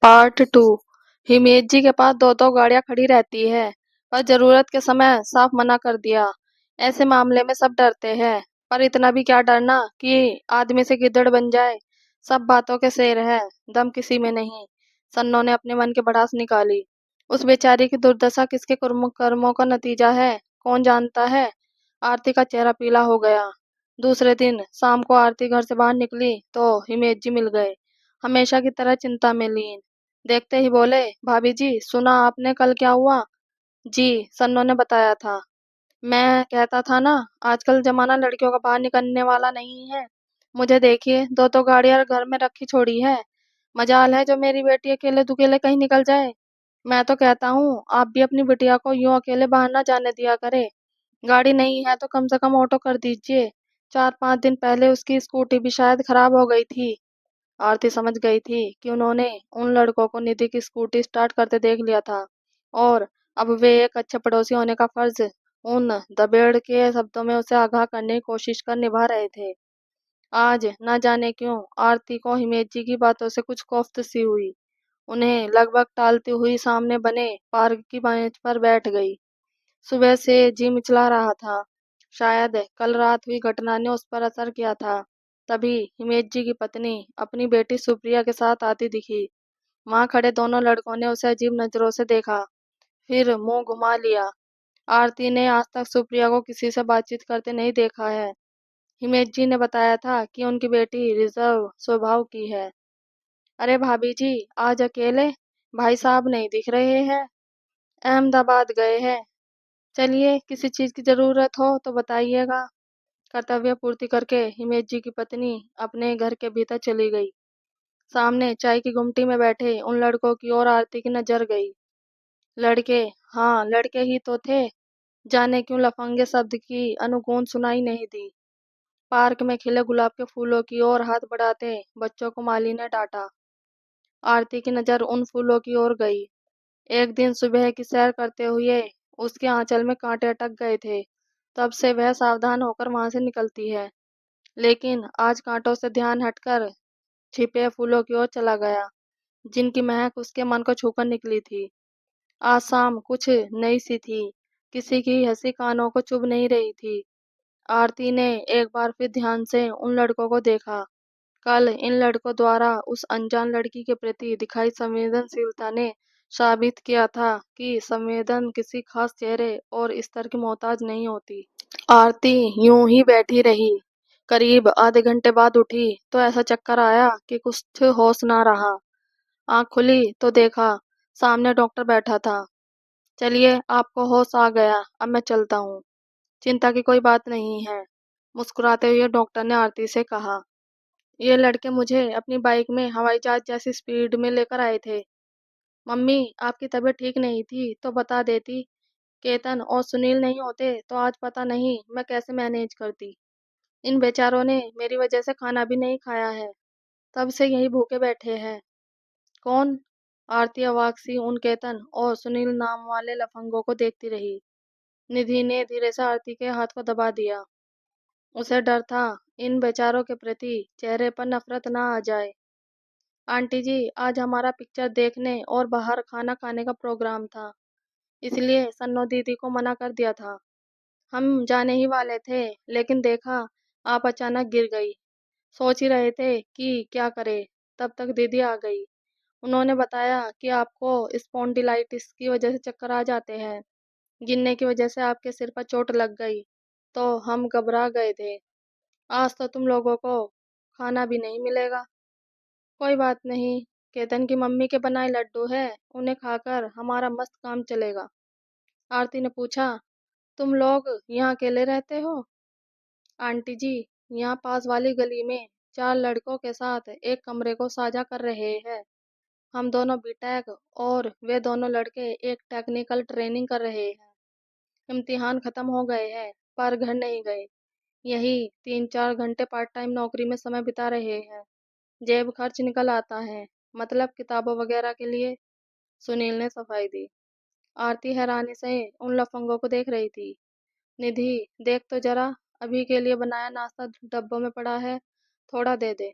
Part two. Himesh जी के पास दो दो गाड़ियां खड़ी रहती है, पर जरूरत के समय साफ मना कर दिया। ऐसे मामले में सब डरते हैं, पर इतना भी क्या डरना कि आदमी से गिद्दड़ बन जाए। सब बातों के शेर है, दम किसी में नहीं। सन्नो ने अपने मन की भड़ास निकाली। उस बेचारी की दुर्दशा किसके कर्मों का नतीजा है, कौन जानता है। आरती का चेहरा पीला हो गया। दूसरे दिन शाम को आरती घर से बाहर निकली तो हिमेश जी मिल गए, हमेशा की तरह चिंता में लीन। देखते ही बोले, भाभी जी सुना आपने कल क्या हुआ? जी, सन्नो ने बताया था। मैं कहता था ना, आजकल जमाना लड़कियों का बाहर निकलने वाला नहीं है। मुझे देखिए, दो तो गाड़ियां घर में रखी छोड़ी है। मजाल है जो मेरी बेटी अकेले दुकेले कहीं निकल जाए। मैं तो कहता हूँ आप भी अपनी बिटिया को यूं अकेले बाहर ना जाने दिया करे। गाड़ी नहीं है तो कम से कम ऑटो कर दीजिए। 4-5 दिन पहले उसकी स्कूटी भी शायद खराब हो गई थी। आरती समझ गई थी कि उन्होंने उन लड़कों को निधि की स्कूटी स्टार्ट करते देख लिया था, और अब वे एक अच्छे पड़ोसी होने का फर्ज उन दबेड़ के शब्दों में उसे आगाह करने की कोशिश कर निभा रहे थे। आज न जाने क्यों आरती को हिमेश जी की बातों से कुछ कोफ्त सी हुई। उन्हें लगभग टालती हुई सामने बने पार्क की बेंच पर बैठ गई। सुबह से जी मिचला रहा था। शायद कल रात हुई घटना ने उस पर असर किया था। तभी हिमेश जी की पत्नी अपनी बेटी सुप्रिया के साथ आती दिखी। वहां खड़े दोनों लड़कों ने उसे अजीब नजरों से देखा, फिर मुंह घुमा लिया। आरती ने आज तक सुप्रिया को किसी से बातचीत करते नहीं देखा है। हिमेश जी ने बताया था कि उनकी बेटी रिजर्व स्वभाव की है। अरे भाभी जी, आज अकेले? भाई साहब नहीं दिख रहे हैं, अहमदाबाद गए हैं। चलिए, किसी चीज की जरूरत हो तो बताइएगा। कर्तव्य पूर्ति करके हिमेश जी की पत्नी अपने घर के भीतर चली गई। सामने चाय की गुमटी में बैठे उन लड़कों की ओर आरती की नजर गई। लड़के, हाँ लड़के ही तो थे। जाने क्यों लफंगे शब्द की अनुगूंज सुनाई नहीं दी। पार्क में खिले गुलाब के फूलों की ओर हाथ बढ़ाते बच्चों को माली ने डांटा। आरती की नजर उन फूलों की ओर गई। एक दिन सुबह की सैर करते हुए उसके आंचल में कांटे अटक गए थे। तब से वह सावधान होकर वहां से निकलती है, लेकिन आज कांटों से ध्यान हटकर छिपे फूलों की ओर चला गया, जिनकी महक उसके मन को छूकर निकली थी। आज शाम कुछ नई सी थी, किसी की हंसी कानों को चुभ नहीं रही थी। आरती ने एक बार फिर ध्यान से उन लड़कों को देखा। कल इन लड़कों द्वारा उस अनजान लड़की के प्रति दिखाई संवेदनशीलता ने साबित किया था कि संवेदन किसी खास चेहरे और स्तर की मोहताज नहीं होती। आरती यूं ही बैठी रही। करीब आधे घंटे बाद उठी तो ऐसा चक्कर आया कि कुछ होश ना रहा। आंख खुली तो देखा सामने डॉक्टर बैठा था। चलिए, आपको होश आ गया, अब मैं चलता हूँ। चिंता की कोई बात नहीं है, मुस्कुराते हुए डॉक्टर ने आरती से कहा। ये लड़के मुझे अपनी बाइक में हवाई जहाज जैसी स्पीड में लेकर आए थे। मम्मी, आपकी तबीयत ठीक नहीं थी तो बता देती। केतन और सुनील नहीं होते तो आज पता नहीं मैं कैसे मैनेज करती। इन बेचारों ने मेरी वजह से खाना भी नहीं खाया है, तब से यहीं भूखे बैठे हैं। कौन? आरती अवाक सी उन केतन और सुनील नाम वाले लफंगों को देखती रही। निधि ने धीरे से आरती के हाथ को दबा दिया। उसे डर था इन बेचारों के प्रति चेहरे पर नफरत ना आ जाए। आंटी जी, आज हमारा पिक्चर देखने और बाहर खाना खाने का प्रोग्राम था, इसलिए सन्नो दीदी को मना कर दिया था। हम जाने ही वाले थे, लेकिन देखा आप अचानक गिर गई। सोच ही रहे थे कि क्या करें, तब तक दीदी आ गई। उन्होंने बताया कि आपको स्पॉन्डिलाइटिस की वजह से चक्कर आ जाते हैं। गिरने की वजह से आपके सिर पर चोट लग गई, तो हम घबरा गए थे। आज तो तुम लोगों को खाना भी नहीं मिलेगा। कोई बात नहीं, केतन की मम्मी के बनाए लड्डू है, उन्हें खाकर हमारा मस्त काम चलेगा। आरती ने पूछा, तुम लोग यहाँ अकेले रहते हो? आंटी जी, यहाँ पास वाली गली में 4 लड़कों के साथ एक कमरे को साझा कर रहे हैं। हम दोनों बीटेक और वे दोनों लड़के एक टेक्निकल ट्रेनिंग कर रहे हैं। इम्तिहान खत्म हो गए हैं, पर घर नहीं गए। यही 3-4 घंटे पार्ट टाइम नौकरी में समय बिता रहे हैं। जेब खर्च निकल आता है, मतलब किताबों वगैरह के लिए। सुनील ने सफाई दी। आरती हैरानी से उन लफंगों को देख रही थी। निधि, देख तो जरा, अभी के लिए बनाया नाश्ता डब्बों में पड़ा है, थोड़ा दे दे।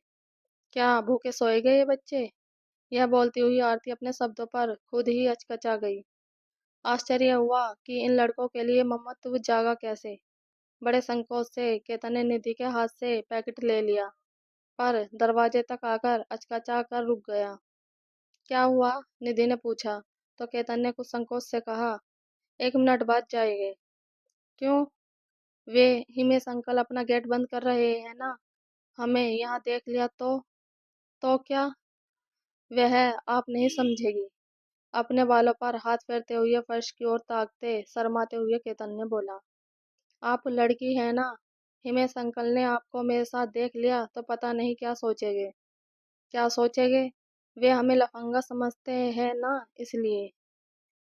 क्या भूखे सोए गए ये बच्चे? यह बोलती हुई आरती अपने शब्दों पर खुद ही अचकचा गई। आश्चर्य हुआ कि इन लड़कों के लिए ममत्व जागा कैसे। बड़े संकोच से केतन ने निधि के हाथ से पैकेट ले लिया, पर दरवाजे तक आकर अचकचा कर रुक गया। क्या हुआ? निधि ने पूछा, तो केतन ने कुछ संकोच से कहा, 1 मिनट बाद जाएंगे। क्यों? वे हिमेश अंकल अपना गेट बंद कर रहे हैं ना। हमें यहाँ देख लिया तो क्या? वह आप नहीं समझेगी। अपने बालों पर हाथ फेरते हुए फर्श की ओर ताकते शर्माते हुए केतन ने बोला, आप लड़की हैं ना। हिमेश अंकल ने आपको मेरे साथ देख लिया तो पता नहीं क्या सोचेंगे। क्या सोचेंगे? वे हमें लफंगा समझते हैं ना, इसलिए।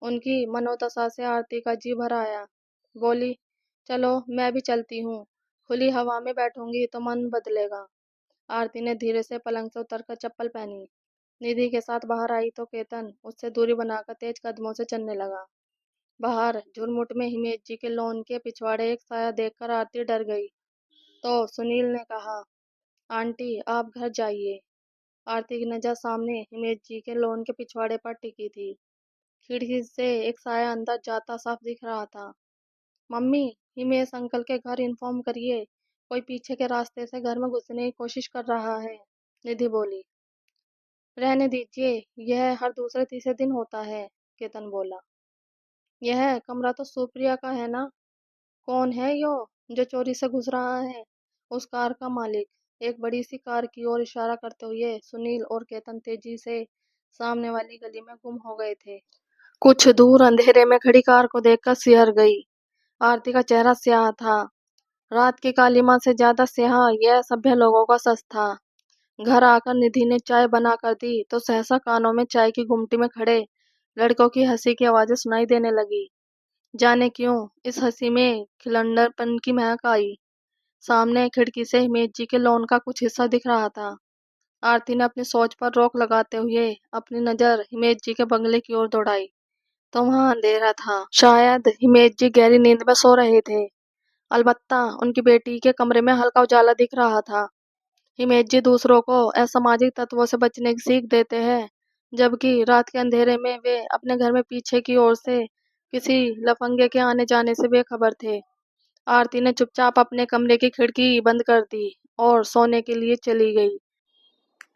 उनकी मनोदशा से आरती का जी भर आया। बोली, चलो मैं भी चलती हूँ। खुली हवा में बैठूंगी तो मन बदलेगा। आरती ने धीरे से पलंग से उतरकर चप्पल पहनी। निधि के साथ बाहर आई तो केतन उससे दूरी बनाकर तेज कदमों से चलने लगा। बाहर झुरमुट में हिमेश जी के लॉन के पिछवाड़े एक साया देखकर आरती डर गई। तो सुनील ने कहा, आंटी आप घर जाइए। आरती की नजर सामने हिमेश जी के लॉन के पिछवाड़े पर टिकी थी। खिड़की से एक साया अंदर जाता साफ दिख रहा था। मम्मी, हिमेश अंकल के घर इन्फॉर्म करिए, कोई पीछे के रास्ते से घर में घुसने की कोशिश कर रहा है। निधि बोली। रहने दीजिए, यह हर दूसरे तीसरे दिन होता है। केतन बोला। यह कमरा तो सुप्रिया का है ना। कौन है यो जो चोरी से घुस रहा है? उस कार का मालिक। एक बड़ी सी कार की ओर इशारा करते हुए सुनील और केतन तेजी से सामने वाली गली में गुम हो गए थे। कुछ दूर अंधेरे में खड़ी कार को देखकर सिहर गई। आरती का चेहरा स्याह था। रात की कालीमा से ज्यादा स्याह यह सभ्य लोगों का सच था। घर आकर निधि ने चाय बना कर दी तो सहसा कानों में चाय की गुमटी में खड़े लड़कों की हंसी की आवाजें सुनाई देने लगी। जाने क्यों इस हंसी में खिलंडरपन की महक आई। सामने खिड़की से हिमेश जी के लॉन का कुछ हिस्सा दिख रहा था। आरती ने अपनी सोच पर रोक लगाते हुए अपनी नजर हिमेश जी के बंगले की ओर दौड़ाई तो वहां अंधेरा था। शायद हिमेश जी गहरी नींद में सो रहे थे। अलबत्ता उनकी बेटी के कमरे में हल्का उजाला दिख रहा था। हिमेश जी दूसरों को असामाजिक तत्वों से बचने की सीख देते हैं, जबकि रात के अंधेरे में वे अपने घर में पीछे की ओर से किसी लफंगे के आने जाने से बेखबर थे। आरती ने चुपचाप अपने कमरे की खिड़की बंद कर दी और सोने के लिए चली गई।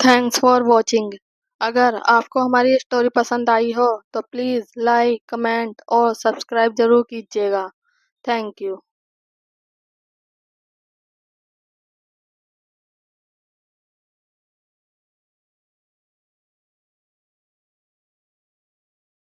Thanks for watching. अगर आपको हमारी स्टोरी पसंद आई हो तो प्लीज़ लाइक, कमेंट और सब्सक्राइब जरूर कीजिएगा। Thank you.